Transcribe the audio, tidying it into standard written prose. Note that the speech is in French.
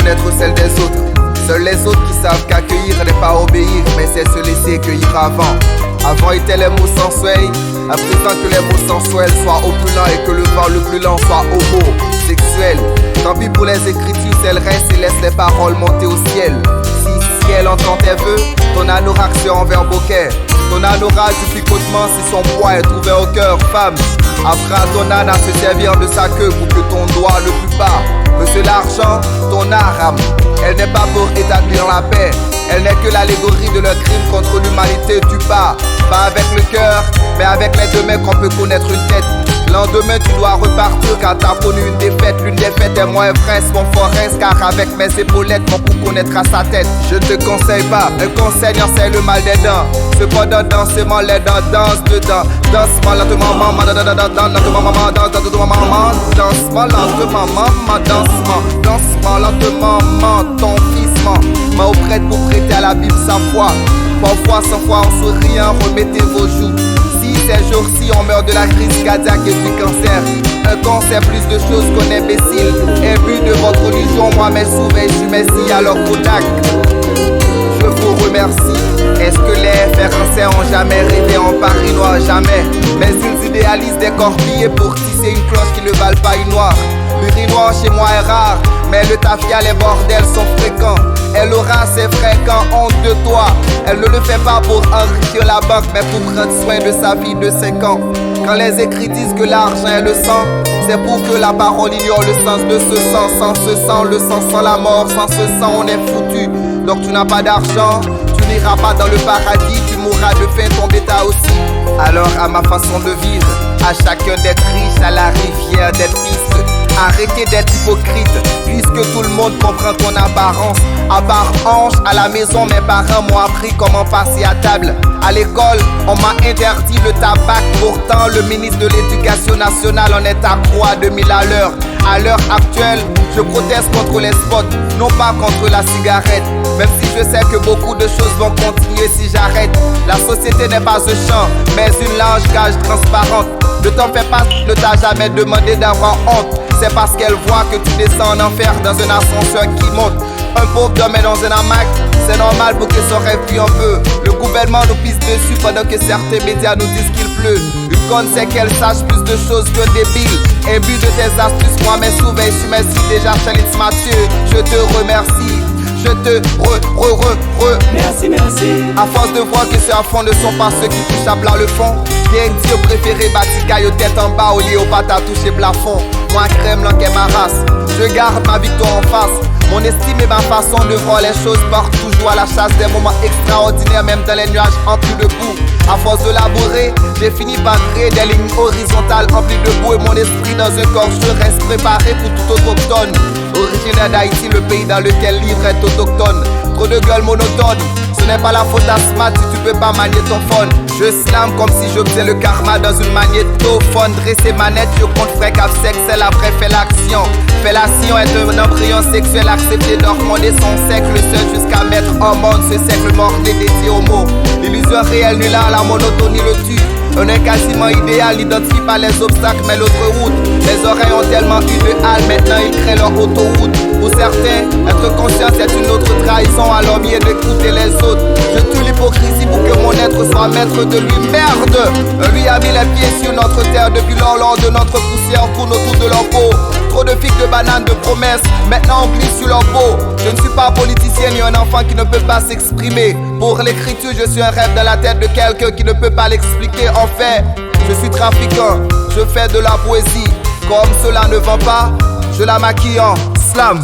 connaître celle des autres. Seuls les autres qui savent qu'accueillir n'est pas obéir, mais c'est se laisser cueillir avant. Avant étaient les mots sensuels, à présent que les mots sensuels soient opulents et que le vent le plus lent soit homosexuel. Tant pis pour les écritures, elles restent et laissent les paroles monter au ciel. Si ciel entend tes vœux, ton anoraction envers bouquet. Ton anorak du picotement si son poids est trouvé au cœur. Femme, apprends à ton âne à se servir de sa queue pour que ton doigt le plus bas monsieur l'argent, ton arame. Elle n'est pas pour établir la paix, elle n'est que l'allégorie de leur crime contre l'humanité du bas. Pas avec le cœur, mais avec les deux mains qu'on peut connaître une tête. Lendemain tu dois repartir car t'as connu une défaite. L'une des fêtes est moins vraie, mon forest. Car avec mes épaulettes, mon cou connaîtra sa tête. Je te conseille pas, un conseil enseigne le mal des dents. Cependant dansement les dents, danse dedans. Dansement lentement, maman, lentement, maman, dansement, maman. Dansement lentement, maman, dansement. Dansement lentement, maman, ton fissement. Main prête pour prêter à la Bible sa foi. Parfois sans foi en souriant, remettez vos joues. Si ces jours-ci on meurt de la crise cardiaque et du cancer, un con c'est plus de choses qu'un imbécile. Imbu de votre religion, moi mes souvenirs, je suis Messie alors Kodak. Je vous remercie. Est-ce que les Français ont jamais rêvé en Paris noir? Jamais. Mais ils idéalisent des corbilles pour tisser une cloche qui ne valent pas une noire. L'urinoir chez moi est rare, mais le tafia, les bordels sont fréquents. Elle aura ses fréquents, honte de toi. Elle ne le fait pas pour enrichir la banque, mais pour prendre soin de sa vie de 5 ans. Quand les écrits disent que l'argent est le sang, c'est pour que la parole ignore le sens de ce sang. Sans ce sang, le sang sans la mort, sans ce sang on est foutu. Donc tu n'as pas d'argent, tu n'iras pas dans le paradis, tu mourras de faim, ton bêta aussi. Alors à ma façon de vivre, à chacun d'être riche, à la rivière d'être piste. Arrêtez d'être hypocrite, puisque tout le monde comprend ton apparence. À part Ange, à la maison, mes parents m'ont appris comment passer à table. À l'école, on m'a interdit le tabac. Pourtant, le ministre de l'Éducation nationale en est à 3 2000 à l'heure. À l'heure actuelle, je proteste contre les spots, non pas contre la cigarette. Même si je sais que beaucoup de choses vont continuer si j'arrête. La société n'est pas un champ, mais une large cage transparente. Ne t'en fais pas, ne t'a jamais demandé d'avoir honte. C'est parce qu'elle voit que tu descends en enfer dans un ascenseur qui monte. Un pauvre dormait dans un hamac, c'est normal pour que son rêve vit un peu. Le gouvernement nous pisse dessus pendant que certains médias nous disent qu'il pleut. Une conne c'est qu'elle sache plus de choses qu'un débile. Imbu de tes astuces, moi mes souvenirs, je suis Messi déjà Chalice Mathieu. Je te remercie. Je te Merci, merci. À force de voir que ceux à fond ne sont pas ceux qui touchent à plat le fond. Bien Dieu préféré, bâti caillou tête en bas, au lit au pâte à toucher plafond. Moi crème, langue et ma race. Je garde ma victoire en face. Mon estime et ma façon de voir les choses portent toujours à la chasse des moments extraordinaires, même dans les nuages emplis de boue. À force de labourer, j'ai fini par créer des lignes horizontales emplies de boue. Et mon esprit dans un corps, je reste préparé pour tout autochtone. Originaire d'Haïti, le pays dans lequel l'ivre est autochtone. Trop de gueule monotone, ce n'est pas la faute à Smart si tu peux pas manier ton phone. Je slam comme si je faisais le karma dans une magnétophone. Dresser manette, je compte frais cap sexe, elle après fait l'action. Fellation est un embryon sexuel accepté d'hormoner son siècle seul jusqu'à mettre en monde ce siècle mordé dédié au mot. L'illusion réelle nulle à la monotonie le tue. Un est quasiment idéal, n'identifie pas les obstacles mais l'autre route. Les oreilles ont tellement eu de halle, maintenant ils créent leur autoroute. Pour certains, être conscient c'est une autre trahison, alors mieux d'écouter les autres. Je tue l'hypocrisie pour que mon être soit maître de lui. Merde, lui a mis les pieds sur notre terre depuis lors de notre poussière tourne autour de leur peau. Trop de figues de bananes, de promesses, maintenant on glisse sur leur peau. Je ne suis pas politicien ni un enfant qui ne peut pas s'exprimer. Pour l'écriture, je suis un rêve dans la tête de quelqu'un qui ne peut pas l'expliquer. En fait, je suis trafiquant, je fais de la poésie. Comme cela ne vend pas, je la maquille en slam.